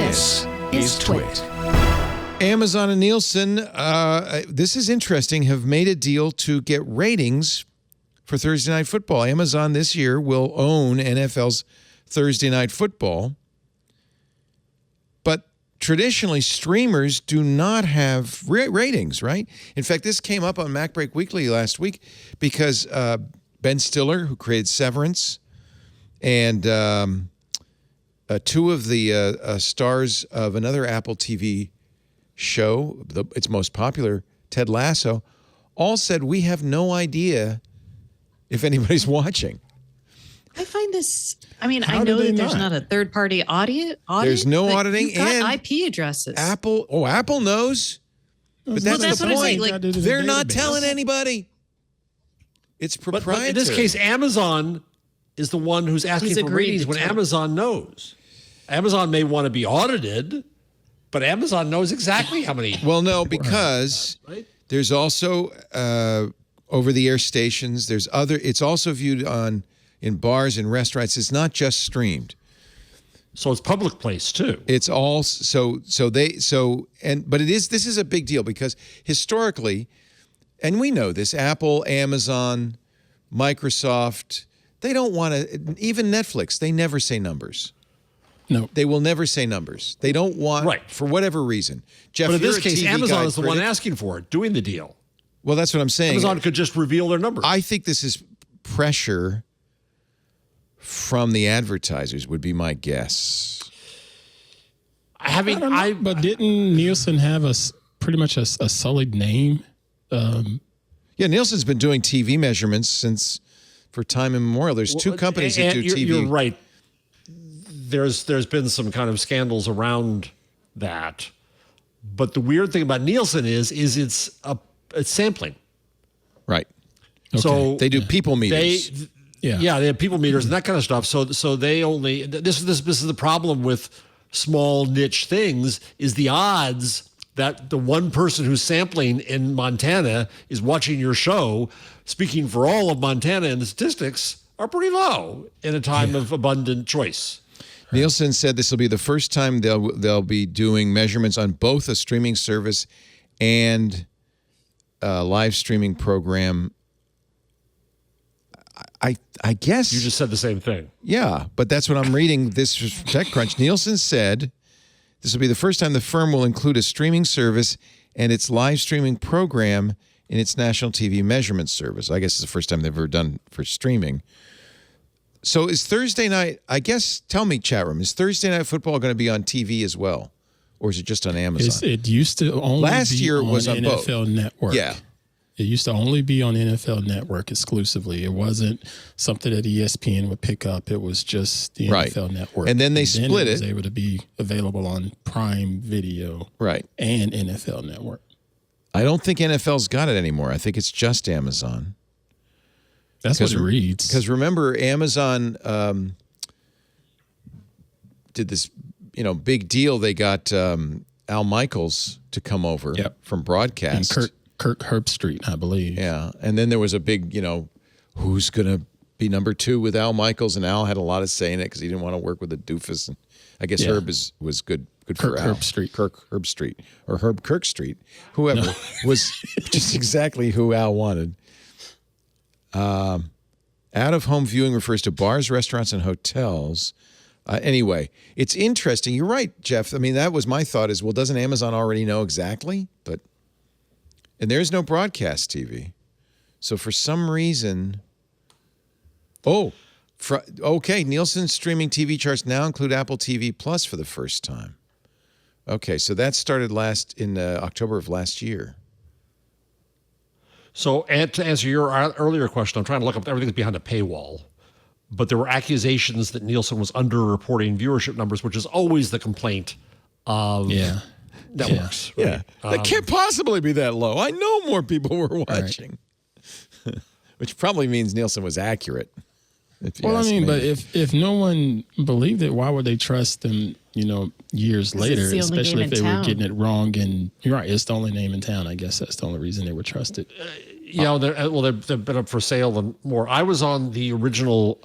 This is TWiT. Amazon and Nielsen, this is interesting, have made a deal to get ratings for Thursday Night Football. Amazon this year will own NFL's Thursday Night Football. But traditionally, streamers do not have ratings, right? In fact, this came up on MacBreak Weekly last week because Ben Stiller, who created Severance, and two of the stars of another Apple TV show, its most popular, Ted Lasso, all said, we have no idea if anybody's watching. I find this, I mean, I know that there's not a third-party audit. There's no auditing. You've got IP addresses. Apple knows. But that's the point. Like, they're not telling anybody. It's proprietary. But in this case, Amazon is the one who's asking for ratings when Amazon knows. Amazon may want to be audited, but Amazon knows exactly how many. Well, no, because there's also over-the-air stations. There's other. It's also viewed in bars and restaurants. It's not just streamed. So it's public place too. It's all but this is a big deal because historically, and we know this, Apple, Amazon, Microsoft, they don't want to, even Netflix, they never say numbers. No. They will never say numbers. They don't want, for whatever reason. Jeff, but in this case, TV Amazon is the critic. one asking for it, doing the deal. Well, that's what I'm saying. Amazon could just reveal their numbers. I think this is pressure from the advertisers would be my guess. But didn't Nielsen have pretty much a solid name? Yeah, Nielsen's been doing TV measurements for time immemorial. There's two companies that do TV. You're right. There's been some kind of scandals around that, but the weird thing about Nielsen is it's sampling. Right. Okay. So they do people meters. They have people meters and that kind of stuff. So they only this is the problem with small niche things is the odds that the one person who's sampling in Montana is watching your show, speaking for all of Montana, and the statistics are pretty low in a time of abundant choice. Nielsen said this will be the first time they'll be doing measurements on both a streaming service and a live streaming program. I guess you just said the same thing. Yeah, but that's what I'm reading. This was TechCrunch. Nielsen said this will be the first time the firm will include a streaming service and its live streaming program in its national TV measurement service. I guess it's the first time they've ever done for streaming. So is Thursday night, I guess, tell me, chat room, is Thursday Night Football going to be on TV as well? Or is it just on Amazon? It used to only Last year it was on NFL both. Network. Yeah. It used to only be on NFL Network exclusively. It wasn't something that ESPN would pick up. It was just the NFL Network. And then they split it. It was able to be available on Prime Video and NFL Network. I don't think NFL's got it anymore. I think it's just Amazon. That's what it reads. Because remember, Amazon did this, big deal. They got Al Michaels to come over from broadcast. And Kirk Herbstreit, I believe. Yeah, and then there was a big, who's going to be number 2 with Al Michaels, and Al had a lot of say in it because he didn't want to work with a doofus. And I guess Herb was good for Al. Kirk Herbstreit or Herb Kirkstreet, whoever was just exactly who Al wanted. Out-of-home viewing refers to bars, restaurants, and hotels. Anyway, it's interesting. You're right, Jeff. I mean, that was my thought is, well, doesn't Amazon already know exactly? And there's no broadcast TV. So for some reason, Nielsen's streaming TV charts now include Apple TV Plus for the first time. Okay, so that started in October of last year. So, and to answer your earlier question, I'm trying to look up everything that's behind a paywall. But there were accusations that Nielsen was underreporting viewership numbers, which is always the complaint of networks. Yeah. Right? That can't possibly be that low. I know more people were watching. Right. Which probably means Nielsen was accurate. But if no one believed it, why would they trust them, years later, especially if they were getting it wrong? And you're right, it's the only name in town. I guess that's the only reason they would trust it. They've been up for sale and more. I was on the original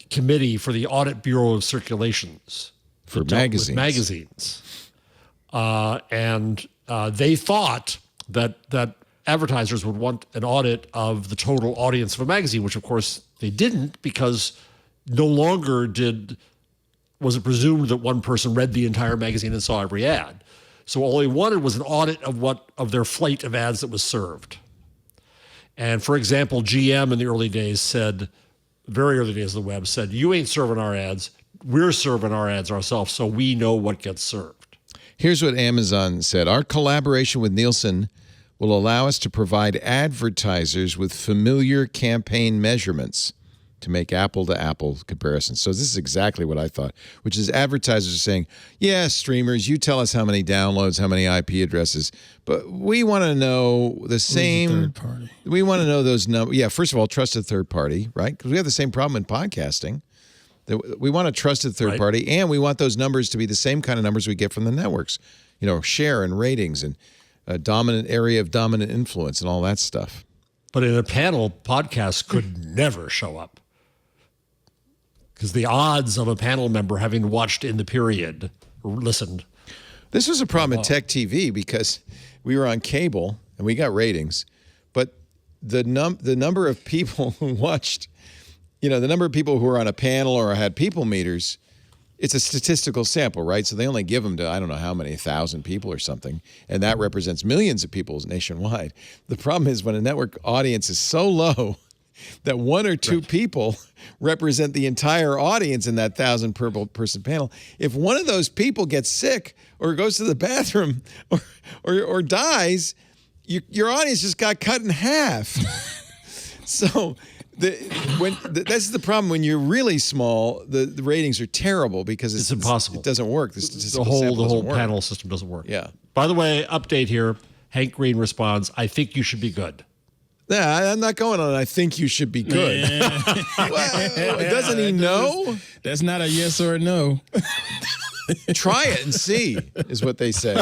committee for the Audit Bureau of Circulations. for magazines. And they thought that advertisers would want an audit of the total audience of a magazine, which of course they didn't, because no longer was it presumed that one person read the entire magazine and saw every ad. So all they wanted was an audit of their flight of ads that was served. And for example, GM in the early days very early days of the web said, you ain't serving our ads, we're serving our ads ourselves, so we know what gets served. Here's what Amazon said. Our collaboration with Nielsen will allow us to provide advertisers with familiar campaign measurements to make apple-to-apple comparisons. So this is exactly what I thought, which is advertisers are saying, yeah, streamers, you tell us how many downloads, how many IP addresses, but we want to know the same. Third party. We want to know those numbers. Yeah, first of all, trusted third party, right? Because we have the same problem in podcasting. We want a trusted third party, and we want those numbers to be the same kind of numbers we get from the networks. You know, share and ratings and a dominant area of dominant influence and all that stuff. But in a panel, podcasts could never show up, because the odds of a panel member having watched in the period or listened. This was a problem at Tech TV because we were on cable and we got ratings, but the number of people who watched, the number of people who were on a panel or had people meters, it's a statistical sample, right? So they only give them to, I don't know how many, 1,000 people or something, and that represents millions of people nationwide. The problem is when a network audience is so low that one or two people represent the entire audience in that 1,000-person panel. If one of those people gets sick or goes to the bathroom or dies, your audience just got cut in half. So that's the problem. When you're really small, the ratings are terrible because it's impossible. It doesn't work. The whole panel system doesn't work. Yeah. By the way, update here. Hank Green responds, I think you should be good. Yeah, I'm not going on. I think you should be good. Well, doesn't he know? That's not a yes or a no. Try it and see, is what they say.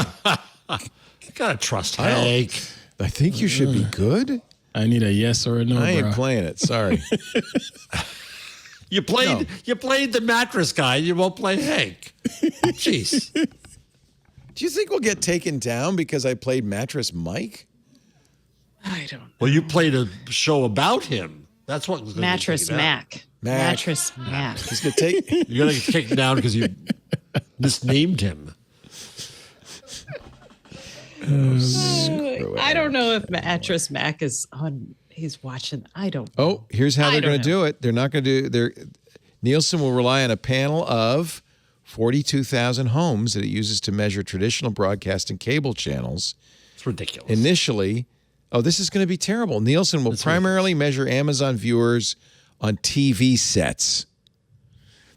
You gotta trust Hank. I think you should be good. I need a yes or a no. I ain't playing it. Sorry. You played the mattress guy. You won't play Hank. Jeez. Do you think we'll get taken down because I played Mattress Mike? I don't know. Well, you played a show about him. That's what was Mattress Mac. Mattress Mac. He's gonna take. You're gonna get taken down because you misnamed him. I don't know if Mattress Mac is on. He's watching. I don't know. Oh, here's how they're going to do it. They're not going to do. Nielsen will rely on a panel of 42,000 homes that it uses to measure traditional broadcast and cable channels. It's ridiculous. Initially, this is going to be terrible. Nielsen will primarily measure Amazon viewers on TV sets.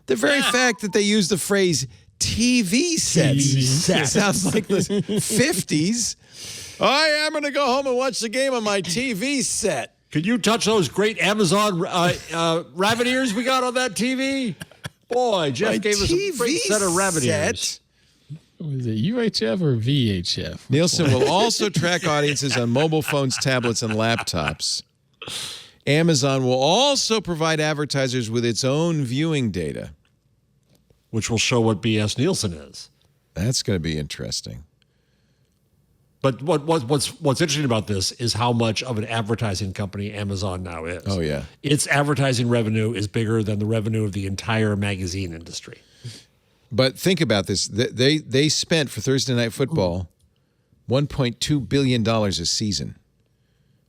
The very fact that they use the phrase TV sets sounds like the 50s. I am going to go home and watch the game on my TV set. Can you touch those great Amazon rabbit ears we got on that TV? Boy, Jeff gave us a great set of rabbit ears. Was it UHF or VHF? Nielsen will also track audiences on mobile phones, tablets, and laptops. Amazon will also provide advertisers with its own viewing data, which will show what BS Nielsen is. That's going to be interesting. But what's interesting about this is how much of an advertising company Amazon now is. Oh, yeah. Its advertising revenue is bigger than the revenue of the entire magazine industry. But think about this. They spent for Thursday Night Football $1.2 billion a season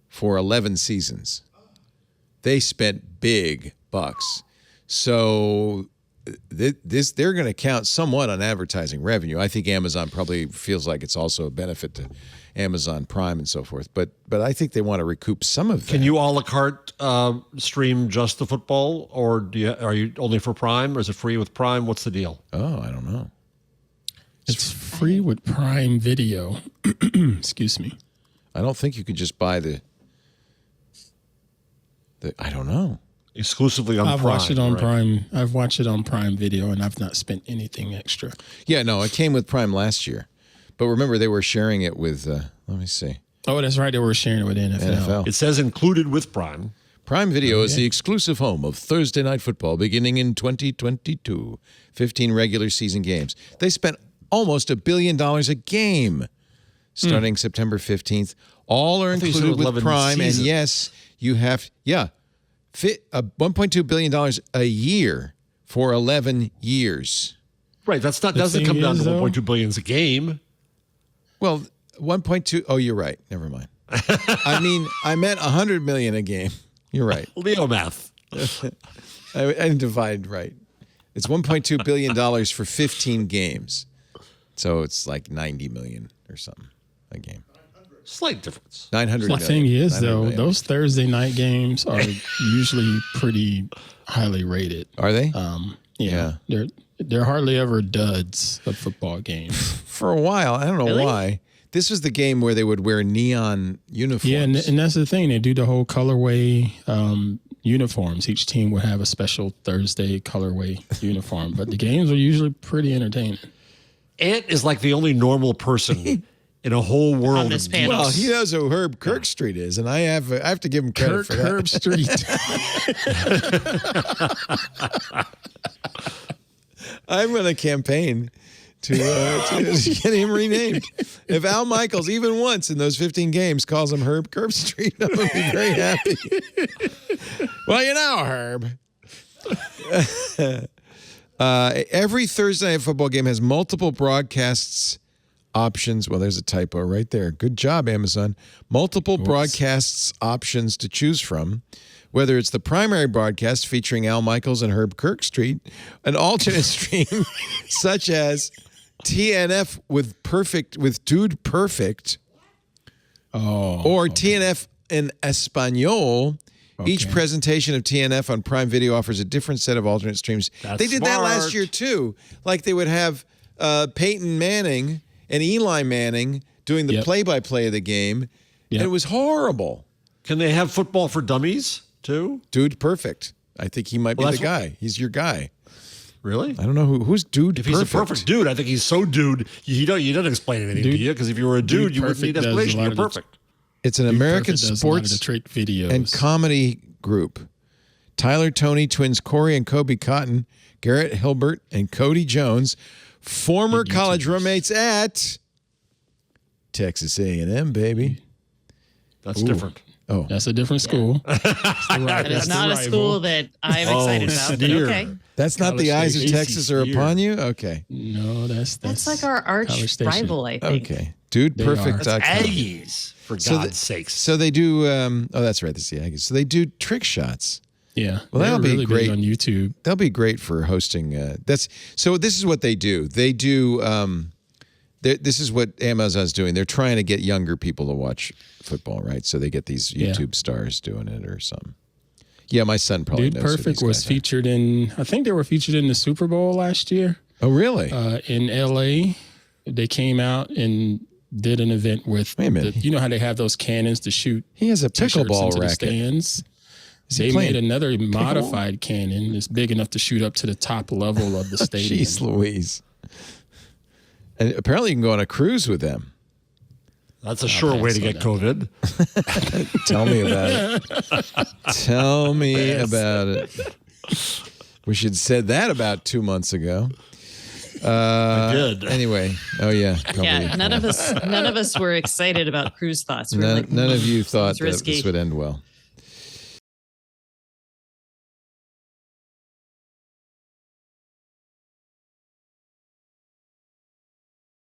for 11 seasons. They spent big bucks. So they're going to count somewhat on advertising revenue. I think Amazon probably feels like it's also a benefit to Amazon Prime and so forth. But I think they want to recoup some of that. Can you a la carte stream just the football, or are you only for Prime, or is it free with Prime? What's the deal? Oh, I don't know. It's free with Prime Video. Excuse me. I don't think you could just buy the I don't know. Exclusively on Prime. I've watched it on Prime. I've watched it on Prime Video, and I've not spent anything extra. Yeah, no, it came with Prime last year. But remember, they were sharing it with, let me see. Oh, that's right. They were sharing it with NFL. It says included with Prime. Prime Video is the exclusive home of Thursday Night Football beginning in 2022. 15 regular season games. They spent almost $1 billion a game starting September 15th. All are included with Prime. And yes, you have, $1.2 billion a year for 11 years. Right. That's not, doesn't come down to 1.2 billion a game. Well, 1.2. Oh, you're right. Never mind. I meant 100 million a game. You're right. Leo math. I didn't divide right. It's $1.2 billion for 15 games. So it's like 90 million or something a game. Slight difference. 900 million. The thing is, though, million. those Thursday night games are usually pretty highly rated. Are they? Yeah. They're hardly ever duds of football games. For a while. I don't know why. This was the game where they would wear neon uniforms. Yeah, and that's the thing. They do the whole colorway uniforms. Each team would have a special Thursday colorway uniform. But the games are usually pretty entertaining. Ant is like the only normal person in a whole world. On this panel. Well, he knows who Herb Kirkstreet is, and I have to give him credit for that. Herb Street. I'm going to campaign to get him renamed. If Al Michaels, even once in those 15 games, calls him Herb Kirkstreet, I'm going to be very happy. Well, you know, Herb. Every Thursday night football game has multiple broadcasts options. Well, there's a typo right there. Good job, Amazon. Multiple broadcasts options to choose from. Whether it's the primary broadcast featuring Al Michaels and Herb Kirkstreet, an alternate stream such as TNF with Dude Perfect, or TNF in Espanol. Okay. Each presentation of TNF on Prime Video offers a different set of alternate streams. They did that last year too. Like they would have Peyton Manning and Eli Manning doing the play-by-play of the game. And it was horrible. Can they have football for dummies too? Dude Perfect. I think he might be the guy. He's your guy. Really? I don't know who's Dude Perfect. If he's a perfect dude, I think he's so dude. You don't explain anything to you, because if you were a dude you wouldn't need explanation. You're perfect. It's an American sports and comedy group. Tyler Toney, twins Corey and Kobe Cotton, Garrett Hilbert, and Cody Jones, former college roommates at Texas A&M, baby. That's different. Oh, that's a different school. That is not a school that I'm excited about. But okay. That's not the eyes of Texas are upon you? Okay. No, that's like our arch rival, I think. Okay. DudePerfect.com. Aggies, for God's sakes. So they do, that's right, that's the Aggies. So they do trick shots. Yeah. Well, that'll be really great on YouTube. That'll be great for hosting. So this is what they do. They do, this is what Amazon's doing. They're trying to get younger people to watch football, right? So they get these YouTube stars doing it or something. Yeah, my son probably knows. Dude Perfect was featured in, I think they were featured in the Super Bowl last year. Oh, really? In LA. They came out and did an event with, you know how they have those cannons to shoot. He has a pickleball racket. The stands. They made another modified cannon. It's big enough to shoot up to the top level of the stadium. Jeez Louise. And apparently you can go on a cruise with them. That's a sure way to get COVID. Tell me about it. Tell me about it. We should have said that about 2 months ago. I did. Anyway, none of us were excited about cruise thoughts. None of you thought that this would end well.